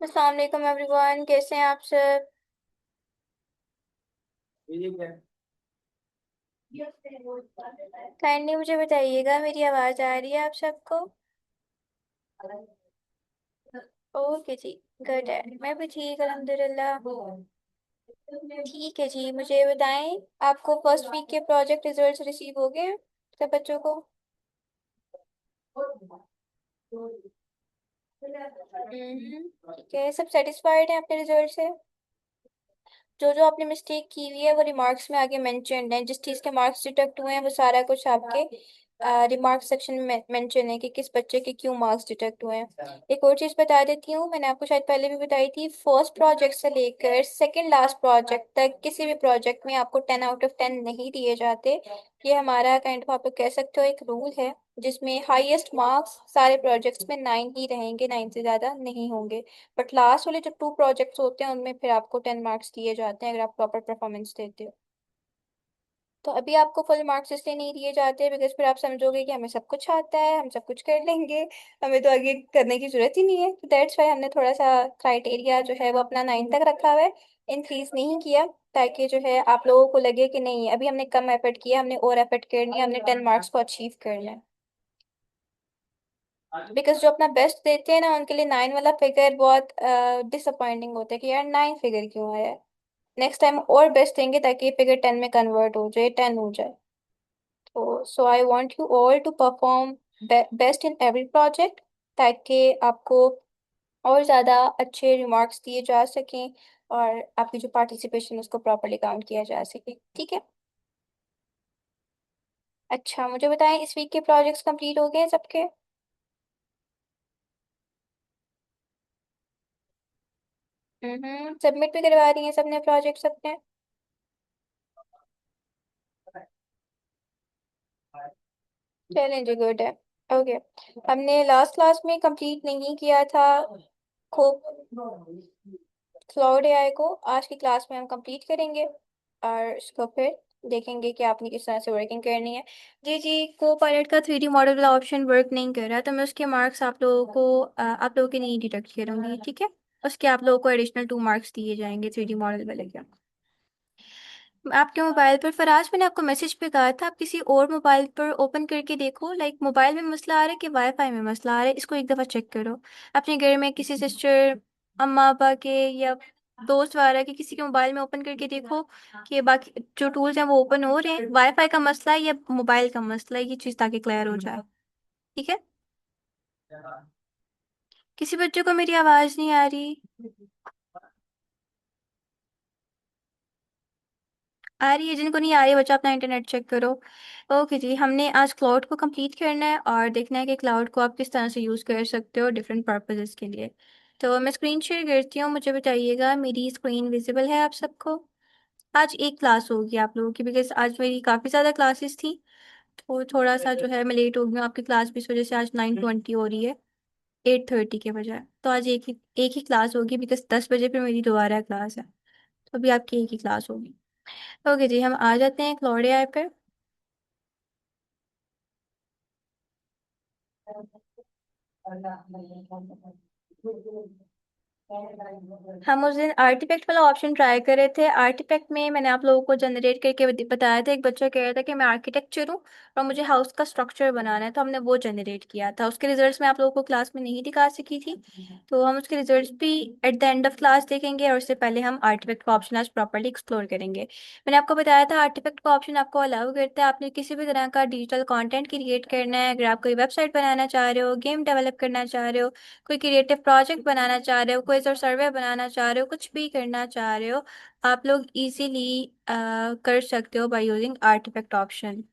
अस्सलाम वालेकुम एवरीवन, कैसे हैं आप सब। काइंडली मुझे बताइएगा, मेरी आवाज़ आ रही है आप सबको। ओके जी। गुड है, मैं भी ठीक अल्हम्दुलिल्लाह। ठीक है जी, मुझे बताएं, आपको फर्स्ट वीक के प्रोजेक्ट रिजल्ट्स रिसीव हो गए हैं सब बच्चों को। ठीक है, सब सेटिस्फाइड हैं अपने रिजल्ट से। जो जो आपने मिस्टेक की हुई है वो रिमार्क्स में आगे मेंशन है, जिस चीज़ के मार्क्स डिडक्ट हुए हैं वो सारा कुछ आपके रिमार्क सेक्शन में मेंशन है कि किस बच्चे के क्यों मार्क्स डिडक्ट हुए हैं। एक और चीज़ बता देती हूँ, मैंने आपको शायद पहले भी बताई थी, फर्स्ट प्रोजेक्ट से लेकर सेकंड लास्ट प्रोजेक्ट तक किसी भी प्रोजेक्ट में आपको 10 आउट ऑफ 10 नहीं दिए जाते। ये हमारा काइंड ऑफ, आप लोग कह सकते हो, एक रूल है जिसमें हाईएस्ट मार्क्स सारे प्रोजेक्ट्स में 9 ही रहेंगे, 9 से ज़्यादा नहीं होंगे। बट लास्ट वाले जो 2 प्रोजेक्ट्स होते हैं उनमें फिर आपको 10 मार्क्स दिए जाते हैं अगर आप प्रॉपर परफॉर्मेंस देते हो। तो अभी आपको फुल मार्क्स इसलिए नहीं दिए जाते बिकॉज फिर आप समझोगे कि हमें सब कुछ आता है, हम सब कुछ कर लेंगे, हमें तो आगे करने की जरूरत ही नहीं है। तो दैट्स वाई हमने थोड़ा सा क्राइटेरिया जो है वो अपना 9 तक रखा हुआ है, इंक्रीज नहीं किया, ताकि जो है आप लोगों को लगे कि नहीं अभी हमने कम एफर्ट किया, हमने और एफर्ट करनी है, हमने 10 मार्क्स को अचीव करना है। बिकॉज जो अपना बेस्ट देते हैं ना उनके लिए 9 वाला फिगर बहुत डिसअपॉइंटिंग होता है कि यार 9 फिगर क्यों आया है। नेक्स्ट टाइम और बेस्ट देंगे ताकि ये फिगर 10 में कन्वर्ट हो जाए, 10 हो जाए। तो so I want you all to perform best in every project, ताकि आपको और ज़्यादा अच्छे रिमार्क्स दिए जा सकें और आपकी जो पार्टिसिपेशन उसको प्रॉपरली काउंट किया जा सके। ठीक है। अच्छा, मुझे बताएं, इस वीक के प्रोजेक्ट्स कंप्लीट हो गए हैं सबके। सबमिट भी करवा रही हैं सबने प्रोजेक्ट सबने। चलें जी, गुड है। ओके, हमने लास्ट क्लास में कंप्लीट नहीं किया था को क्लाउड एआई को, आज की क्लास में हम कंप्लीट करेंगे और इसको फिर देखेंगे कि आपने किस तरह से वर्किंग करनी है। जी जी, को पायलट का 3D मॉडल वाला ऑप्शन वर्क नहीं कर रहा, तो मैं उसके मार्क्स आप लोगों को आप लोगों के नहीं डिडक्ट करूंगी, ठीक है। उसके आप लोगों को एडिशनल 2 मार्क्स दिए जाएंगे 3D मॉडल वाले के। आपके मोबाइल पर, फराज, मैंने आपको मैसेज पे कहा था आप किसी और मोबाइल पर ओपन करके देखो, लाइक मोबाइल में मसला आ रहा है कि वाईफाई में मसला आ रहा है, इसको एक दफ़ा चेक करो। अपने घर में किसी सिस्टर, अम्मा पापा के या दोस्त वगैरह के किसी के मोबाइल में ओपन करके देखो कि बाकी जो टूल्स हैं वो ओपन हो रहे हैं, वाईफाई का मसला है या मोबाइल का मसला है, ये चीज़ ताकि क्लियर हो जाए। ठीक है। किसी बच्चे को मेरी आवाज़ नहीं आ रही? आ रही है? जिनको नहीं आ रही है बच्चा अपना इंटरनेट चेक करो। ओके जी, हमने आज क्लाउड को कंप्लीट करना है और देखना है कि क्लाउड को आप किस तरह से यूज़ कर सकते हो डिफरेंट पर्पसेस के लिए। तो मैं स्क्रीन शेयर करती हूँ, मुझे बताइएगा मेरी स्क्रीन विजिबल है आप सबको। आज एक क्लास होगी आप लोगों की बिकॉज आज मेरी काफ़ी ज़्यादा क्लासेस थी, तो थोड़ा सा जो है मैं लेट हो गई हूँ आपकी क्लास भी, इस वजह से आज 9:20 हो रही है 8:30 के बजाय। तो आज एक ही क्लास होगी बिकॉज 10 बजे फिर मेरी दोबारा क्लास है, तो अभी आपकी एक ही क्लास होगी। ओके जी, हम आ जाते हैं क्लाउड एआई पे। हम उस दिन आर्टिफैक्ट वाला ऑप्शन ट्राई कर रहे थे। आर्टिफैक्ट में मैंने आप लोगों को जनरेट करके बताया था, एक बच्चा कह रहा था कि मैं आर्किटेक्चर हूँ और मुझे हाउस का स्ट्रक्चर बनाना है, तो हमने वो जनरेट किया था। उसके रिजल्ट्स मैं आप लोगों को क्लास में नहीं दिखा सकी थी, तो हम उसके रिजल्ट्स भी at the end of class देखेंगे और उससे पहले हम आर्टिफैक्ट का ऑप्शन आज प्रॉपर्ली एक्सप्लोर करेंगे। मैंने आपको बताया था आर्टिफैक्ट का ऑप्शन आपको अलाउ करता है, आपने किसी भी तरह का डिजिटल कंटेंट क्रिएट करना है, अगर आप कोई वेबसाइट बनाना चाह रहे हो, गेम डेवलप करना चाह रहे हो, कोई क्रिएटिव प्रोजेक्ट बनाना चाह रहे हो, क्विज और सर्वे बनाना चाह रहे हो, कुछ भी करना चाह रहे हो, आप लोग इजीली कर सकते हो बाय यूजिंग आर्टिफैक्ट ऑप्शन।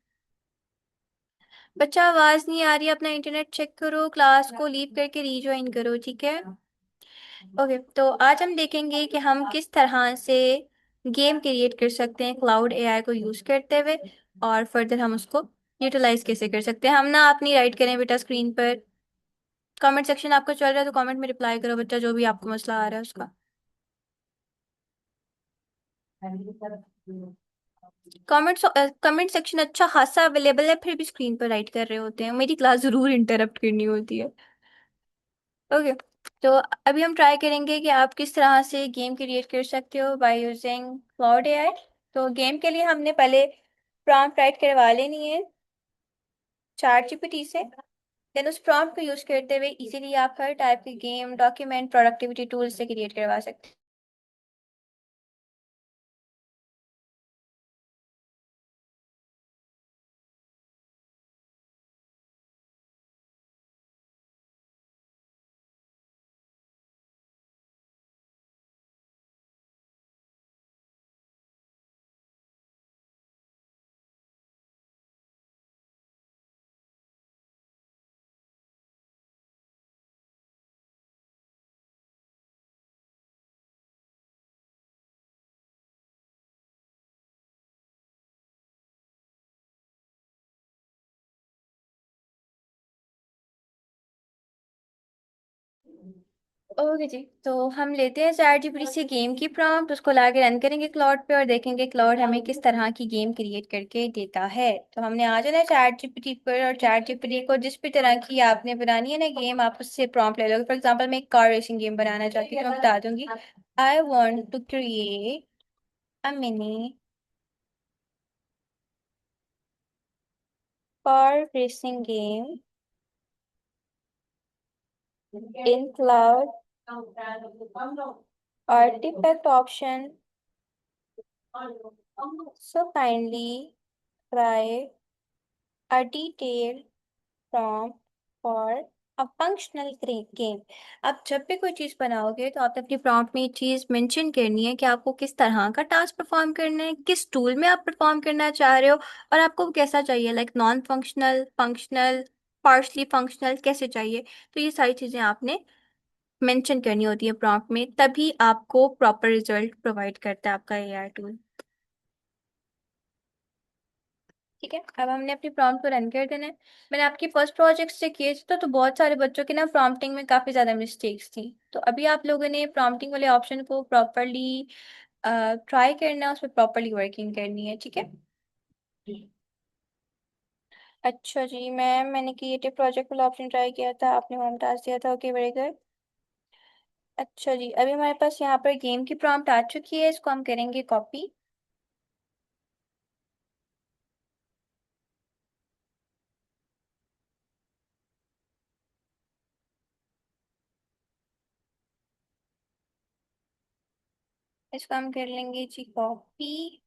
बच्चा, आवाज नहीं आ रही, अपना इंटरनेट चेक करो, क्लास को लीव करके रीज्वाइन करो, ठीक है। ओके, तो आज हम देखेंगे कि हम किस तरह से गेम क्रिएट कर सकते हैं क्लाउड एआई को यूज करते हुए, और फर्दर हम उसको यूटिलाइज कैसे कर सकते हैं। हम ना अपनी राइट करें बेटा स्क्रीन पर, कमेंट सेक्शन आपका चल रहा है तो कमेंट में रिप्लाई करो बच्चा, जो भी आपको मसला आ रहा है उसका। कमेंट कमेंट सेक्शन अच्छा खासा अवेलेबल है, फिर भी स्क्रीन पर राइट कर रहे होते हैं, मेरी क्लास जरूर इंटरप्ट करनी होती है। ओके, तो अभी हम ट्राई करेंगे कि आप किस तरह से गेम क्रिएट कर सकते हो बाय यूजिंग क्लाउड एआई। तो गेम के लिए हमने पहले प्रॉम्प्ट राइट करवा लेनी है चैट जीपीटी से। देन उस प्रॉम्प्ट को यूज करते हुए इजीली आप हर टाइप के गेम डॉक्यूमेंट प्रोडक्टिविटी टूल से क्रिएट करवा सकते हैं। ओके जी, तो हम लेते हैं चैट जीपीटी से गेम की प्रॉम्प्ट, उसको लाके रन करेंगे क्लाउड पे और देखेंगे क्लाउड हमें किस तरह की गेम क्रिएट करके देता है। तो हमने आ जाना है चैट जीपीटी पर, और चैट जीपीटी को जिस भी तरह की आपने बनानी है ना गेम, आप उससे प्रॉम्प्ट ले लोगे। फॉर एग्जांपल मैं एक कार रेसिंग गेम बनाना चाहती हूँ, तो मैं बता दूंगी I want to create a mini car racing game in cloud artifact option, so kindly try a detailed prompt for a functional game। आप जब भी कोई चीज़ बनाओगे तो आपने अपनी प्रॉम्प्ट में ये चीज़ मेंशन करनी है कि आपको किस तरह का टास्क परफॉर्म करना है, किस टूल में आप परफॉर्म करना चाह रहे हो, और आपको वो कैसा चाहिए, like non functional, functional, partially functional, कैसे चाहिए। तो ये सारी चीज़ें आपने मेंशन करनी होती है प्रॉम्प्ट में, तभी आपको प्रॉपर रिजल्ट प्रोवाइड करता है आपका एआई टूल। ठीक है, अब हमने अपनी प्रॉम्प्ट को रन कर देना है। मैंने आपकी फर्स्ट प्रोजेक्ट से किए थे तो बहुत सारे बच्चों की ना प्रॉम्प्टिंग में काफ़ी ज़्यादा मिस्टेक्स थी। तो अभी आप लोगों ने प्रॉम्प्टिंग वाले ऑप्शन को प्रॉपरली ट्राई करना है, उस पर प्रॉपरली वर्किंग करनी है। ठीक है। अच्छा जी मैम, मैंने क्रिएटिव प्रोजेक्ट वाला ऑप्शन ट्राई किया था, आपने वहाँ टास्क दिया था। Okay, very good. अच्छा जी, अभी हमारे पास यहाँ पर गेम की प्रॉम्प्ट आ चुकी है, इसको हम करेंगे कॉपी। इसको हम कर लेंगे जी कॉपी।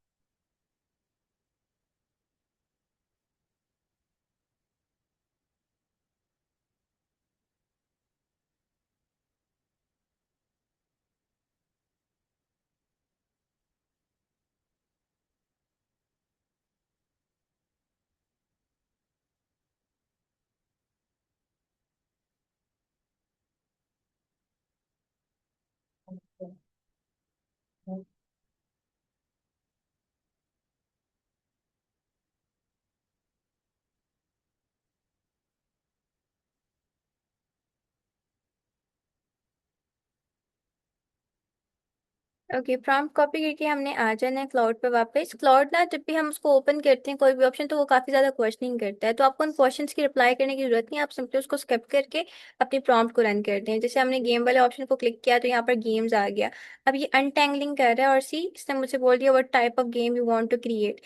ओके, प्रॉम्प्ट कॉपी करके हमने आ जाना है क्लाउड पे वापस। क्लाउड ना जब भी हम उसको ओपन करते हैं कोई भी ऑप्शन, तो वो काफ़ी ज़्यादा क्वेश्चनिंग करता है, तो आपको उन क्वेश्चंस की रिप्लाई करने की जरूरत नहीं है, आप सिंपली उसको स्किप करके अपनी प्रॉम्प्ट को रन करते हैं। जैसे हमने गेम वाले ऑप्शन को क्लिक किया तो यहाँ पर गेम्स आ गया। अब ये अनटेंगलिंग कर रहा है, और सी इसने मुझे बोल दिया what type of game you want to create.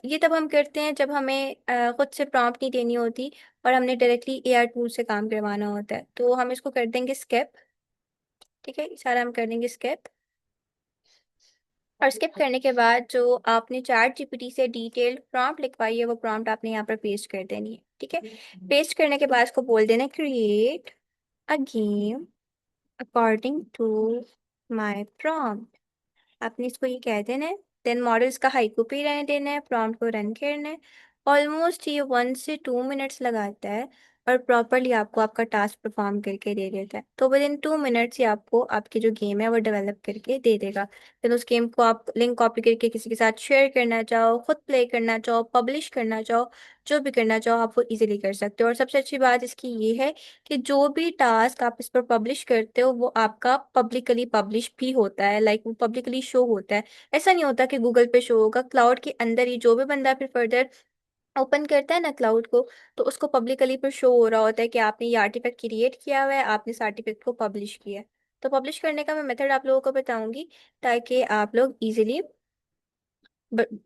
ये तब हम करते हैं जब हमें खुद से प्रॉम्प्ट नहीं देनी होती और हमने डायरेक्टली एआई टूल से काम करवाना होता है। तो हम इसको कर देंगे स्किप। ठीक है, सारा हम कर देंगे स्किप। और स्किप करने के बाद जो आपने चैट जीपीटी से डिटेल्ड प्रॉम्प्ट लिखवाई है वो प्रॉम्प्ट आपने यहाँ पर पेस्ट कर देनी है। ठीक है, पेस्ट करने के बाद इसको बोल देना create a game according to my prompt. आपने इसको ये कह देना है। देन मॉडल इसका हाइकू पे ही रहने देना है, प्रॉम्प्ट को रन करना है। ऑलमोस्ट ये 1 से 2 मिनट्स लगाता है और प्रॉपरली आपको आपका टास्क परफॉर्म करके दे देता है। तो विद इन 2 मिनट्स ही आपको आपकी जो गेम है वो डेवलप करके दे देगा। फिर उस गेम को आप लिंक कॉपी करके किसी के साथ शेयर करना चाहो, खुद प्ले करना चाहो, पब्लिश करना चाहो, जो भी करना चाहो आप वो इजीली कर सकते हो। और सबसे अच्छी बात इसकी ये है कि जो भी टास्क आप इस पर पब्लिश करते हो वो आपका पब्लिकली पब्लिश भी होता है, लाइक वो पब्लिकली शो होता है। ऐसा नहीं होता कि गूगल पे शो होगा, क्लाउड के अंदर ही जो भी बंदा फिर फर्दर ओपन करता है ना क्लाउड को, तो उसको पब्लिकली पर शो हो रहा होता है कि आपने ये आर्टिफैक्ट क्रिएट किया हुआ है, आपने इस आर्टिफैक्ट को पब्लिश किया है। तो पब्लिश करने का मैं मेथड आप लोगों को बताऊंगी, ताकि आप लोग इजीली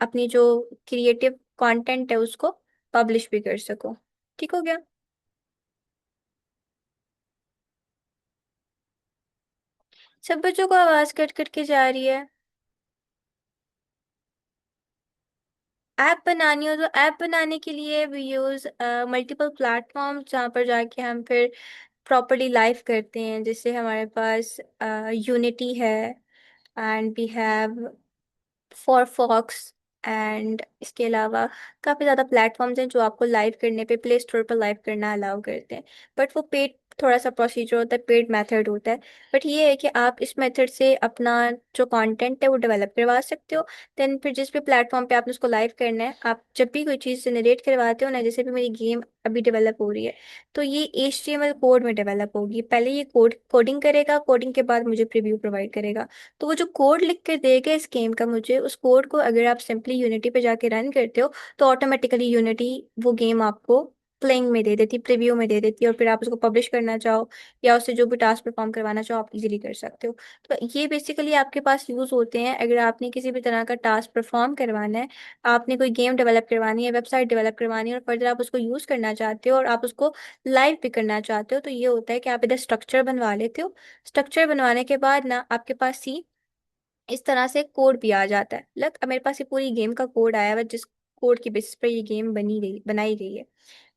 अपनी जो क्रिएटिव कंटेंट है उसको पब्लिश भी कर सको। ठीक हो गया? सब बच्चों को आवाज कट कट के जा रही है। ऐप बनानी हो तो ऐप बनाने के लिए वी यूज मल्टीपल प्लेटफॉर्म, जहाँ पर जाके हम फिर प्रॉपरली लाइव करते हैं। जैसे हमारे पास यूनिटी है, एंड वी हैव फॉक्स, एंड इसके अलावा काफ़ी ज़्यादा प्लेटफॉर्म्स हैं जो आपको लाइव करने पे प्ले स्टोर पर लाइव करना अलाउ करते हैं। बट वो पेड थोड़ा सा प्रोसीजर होता है, पेड मेथड होता है। बट ये है कि आप इस मेथड से अपना जो कंटेंट है वो डेवलप करवा सकते हो। देन फिर जिस भी प्लेटफॉर्म पे आपने उसको लाइव करना है, आप जब भी कोई चीज़ जनरेट करवाते हो ना, जैसे भी मेरी गेम अभी डेवलप हो रही है, तो ये HTML कोड में डेवलप होगी। पहले ये कोडिंग करेगा, कोडिंग के बाद मुझे प्रीव्यू प्रोवाइड करेगा। तो वो जो कोड लिख कर देगा इस गेम का मुझे, उस कोड को अगर आप सिंपली यूनिटी पे जाके रन करते हो, तो ऑटोमेटिकली यूनिटी वो गेम आपको प्लेइंग में दे देती, प्रीव्यू में दे देती है। और फिर आप उसको पब्लिश करना चाहो या उससे जो भी टास्क परफॉर्म करवाना चाहो, आप इजीली कर सकते हो। तो ये बेसिकली आपके पास यूज होते हैं अगर आपने किसी भी तरह का टास्क परफॉर्म करवाना है, आपने कोई गेम डेवलप करवानी है, वेबसाइट डेवलप करवानी है, और फर्दर आप उसको यूज करना चाहते हो और आप उसको लाइव भी करना चाहते हो। तो ये होता है कि आप इधर स्ट्रक्चर बनवा लेते हो। स्ट्रक्चर बनवाने के बाद ना आपके पास सी इस तरह से कोड भी आ जाता है। लग अब मेरे पास ये पूरी गेम का कोड आया हुआ है, जिस कोड की बेसिस पर ये गेम बनाई गई है।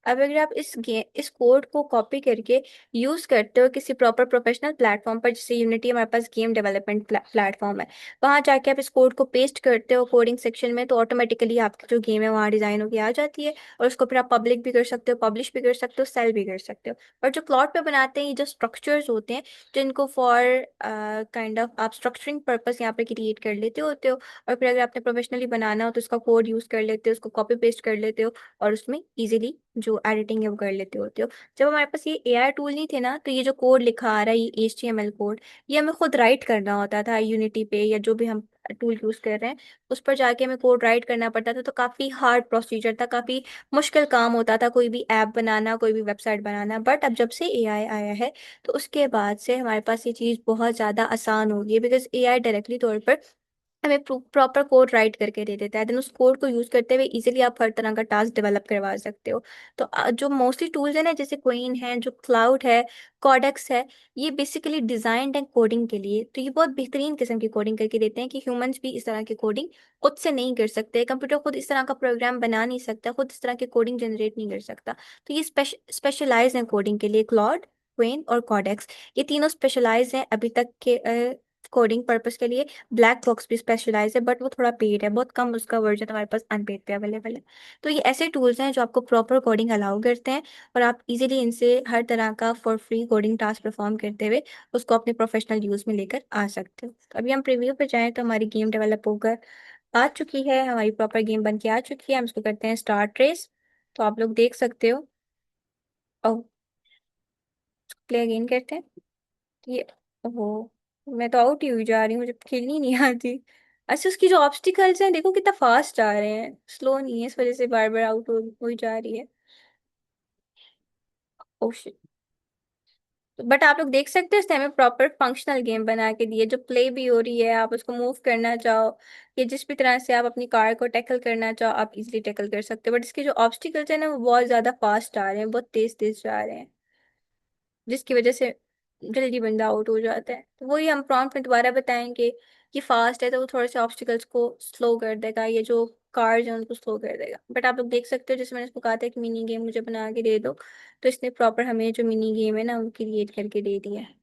अब अगर आप इस कोड को कॉपी करके यूज करते हो किसी प्रॉपर प्रोफेशनल प्लेटफॉर्म पर, जैसे यूनिटी हमारे पास गेम डेवलपमेंट प्लेटफॉर्म है, वहां जाके आप इस कोड को पेस्ट करते हो कोडिंग सेक्शन में, तो ऑटोमेटिकली आपकी जो गेम है वहाँ डिजाइन होकर आ जाती है। और उसको फिर आप पब्लिक भी कर सकते हो, पब्लिश भी कर सकते हो, सेल भी कर सकते हो। और जो क्लाउड पे बनाते हैं, ये जो स्ट्रक्चर्स होते हैं, जिनको फॉर काइंड ऑफ आप स्ट्रक्चरिंग पर्पस यहाँ पे क्रिएट कर लेते होते हो, और फिर अगर आपने प्रोफेशनली बनाना हो तो उसका कोड यूज कर लेते हो, उसको कॉपी पेस्ट कर लेते हो, और उसमें इजीली जो एडिटिंग है वो कर लेते होते हो। जब हमारे पास ये AI टूल नहीं थे ना, तो ये जो कोड लिखा आ रहा है, ये HTML कोड, ये हमें खुद राइट करना होता था यूनिटी पे, या जो भी हम टूल यूज कर रहे हैं उस पर जाके हमें कोड राइट करना पड़ता था। तो काफी हार्ड प्रोसीजर था, काफी मुश्किल काम होता था कोई भी ऐप बनाना, कोई भी वेबसाइट बनाना। बट अब जब से AI आया है, तो उसके बाद से हमारे पास ये चीज़ बहुत ज़्यादा आसान हो गई है, बिकॉज AI डायरेक्टली तौर पर हमें प्रॉपर कोड राइट करके दे देता है। देन उस कोड को यूज करते हुए इजीली आप हर तरह का टास्क डेवलप करवा सकते हो। तो जो मोस्टली टूल्स है ना, जैसे क्वीन है, जो क्लाउड है, कॉडेक्स है, ये बेसिकली डिजाइन्ड है कोडिंग के लिए। तो ये बहुत बेहतरीन किस्म की कोडिंग करके देते हैं कि ह्यूमंस भी इस तरह की कोडिंग खुद से नहीं कर सकते। कंप्यूटर खुद इस तरह का प्रोग्राम बना नहीं सकता, खुद इस तरह की कोडिंग जनरेट नहीं कर सकता। तो ये स्पेशलाइज है कोडिंग के लिए, क्लाउड, क्वीन और कॉडेक्स, ये तीनों स्पेशलाइज हैं अभी तक के कोडिंग पर्पस के लिए। ब्लैक बॉक्स भी स्पेशलाइज है, बट वो थोड़ा पेड है, बहुत कम उसका वर्जन हमारे पास अनपेड पे अवेलेबल है। तो ये ऐसे टूल्स हैं जो आपको प्रॉपर कोडिंग अलाउ करते हैं, और आप इजीली इनसे हर तरह का for free coding task perform करते हुए उसको अपने प्रोफेशनल यूज में लेकर आ सकते हो। तो अभी हम प्रीव्यू पे जाएं, तो हमारी गेम डेवलप होकर आ चुकी है, हमारी प्रॉपर गेम बन के आ चुकी है। हम इसको करते हैं स्टार्ट रेस। तो आप लोग देख सकते हो। और प्ले अगेन करते हैं। ये वो मैं तो आउट ही हुई जा रही हूँ, मुझे खेलनी नहीं आती। अच्छा, उसकी जो ऑब्स्टिकल्स हैं देखो कितना फास्ट जा रहे हैं, स्लो नहीं है, इस वजह से बार बार आउट हो ही जा रही है। Oh shit. बट आप लोग देख सकते हो इस टाइम में प्रॉपर फंक्शनल गेम बना के दिए, जो प्ले भी हो रही है, आप उसको मूव करना चाहो या जिस भी तरह से आप अपनी कार को टैकल करना चाहो, आप इजीली टैकल कर सकते हो। बट इसके जो ऑब्स्टिकल्स हैं ना, वो बहुत ज्यादा फास्ट आ रहे हैं, बहुत तेज तेज जा रहे हैं, जिसकी वजह से जल्दी बंदा आउट हो जाता है। तो वही हम प्रॉम्प्ट में दोबारा बताएंगे कि फास्ट है तो वो थोड़े से ऑब्स्टिकल्स को स्लो कर देगा, ये जो कार्स हैं उनको स्लो कर देगा। बट आप लोग देख सकते हो, जैसे मैंने इसको कहा था कि मिनी गेम मुझे बना के दे दो, तो इसने प्रॉपर हमें जो मिनी गेम है ना वो क्रिएट करके दे दिया है।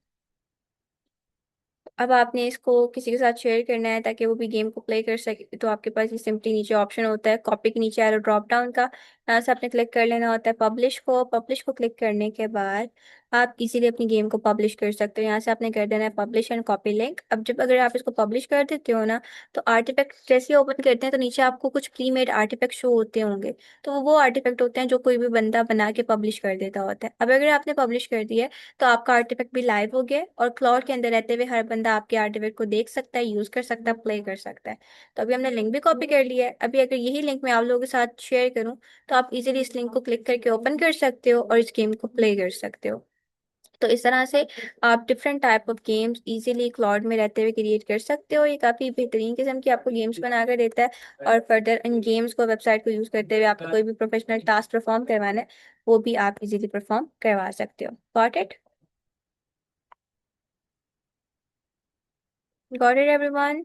अब आपने इसको किसी के साथ शेयर करना है ताकि वो भी गेम को प्ले कर सके, तो आपके पास ये सिंपली नीचे ऑप्शन होता है कॉपी के नीचे एरो ड्रॉप डाउन का, यहाँ से आपने क्लिक कर लेना होता है पब्लिश को। पब्लिश को क्लिक करने के बाद आप इजीली अपनी गेम को पब्लिश कर सकते हो। यहाँ से आपने कर देना है पब्लिश एंड कॉपी लिंक। अब जब अगर आप इसको पब्लिश कर देते हो ना, तो आर्टिफैक्ट जैसे ही ओपन करते हैं तो नीचे आपको कुछ प्री मेड आर्टिफैक्ट शो होते होंगे। तो वो आर्टिफैक्ट होते हैं जो कोई भी बंदा बना के पब्लिश कर देता होता है। अब अगर आपने पब्लिश कर दिया है तो आपका आर्टिफैक्ट भी लाइव हो गया है, और क्लाउड के अंदर रहते हुए हर बंदा आपके आर्टिफैक्ट को देख सकता है, यूज कर सकता है, प्ले कर सकता है। तो अभी हमने लिंक भी कॉपी कर लिया है। अभी अगर यही लिंक मैं आप लोगों के साथ शेयर करूँ, तो आप इजीली इस लिंक को क्लिक करके ओपन कर सकते हो और इस गेम को प्ले कर सकते हो। तो इस तरह से आप different type of games easily cloud में रहते हुए क्रिएट कर सकते हो। ये काफ़ी बेहतरीन किस्म की आपको गेम्स बना कर देता है। और फर्दर इन गेम्स को, वेबसाइट को यूज़ करते हुए आपको कोई भी प्रोफेशनल टास्क परफॉर्म करवाना है, वो भी आप इजीली परफॉर्म करवा सकते हो। Got it everyone?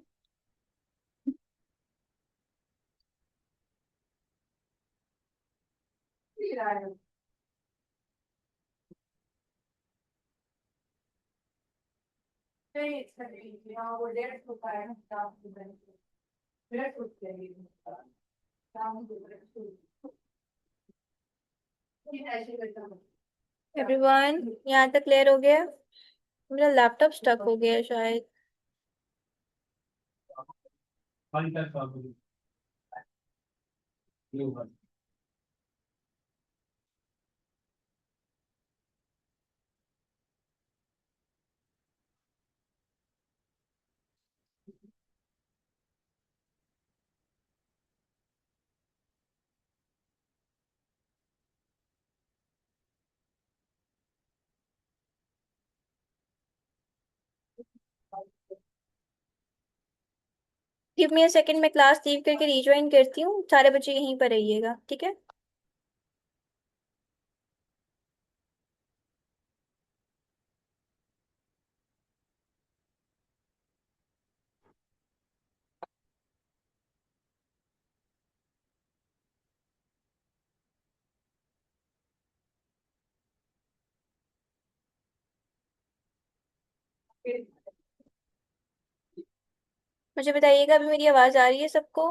एवरीवन, यहाँ तक क्लियर हो गया? मेरा लैपटॉप स्टक हो गया है शायद। गिव मी अ सेकंड, मैं क्लास लीव करके रिज्वाइन करती हूँ। सारे बच्चे यहीं पर रहिएगा, ठीक है? मुझे बताइएगा अभी मेरी आवाज़ आ रही है सबको?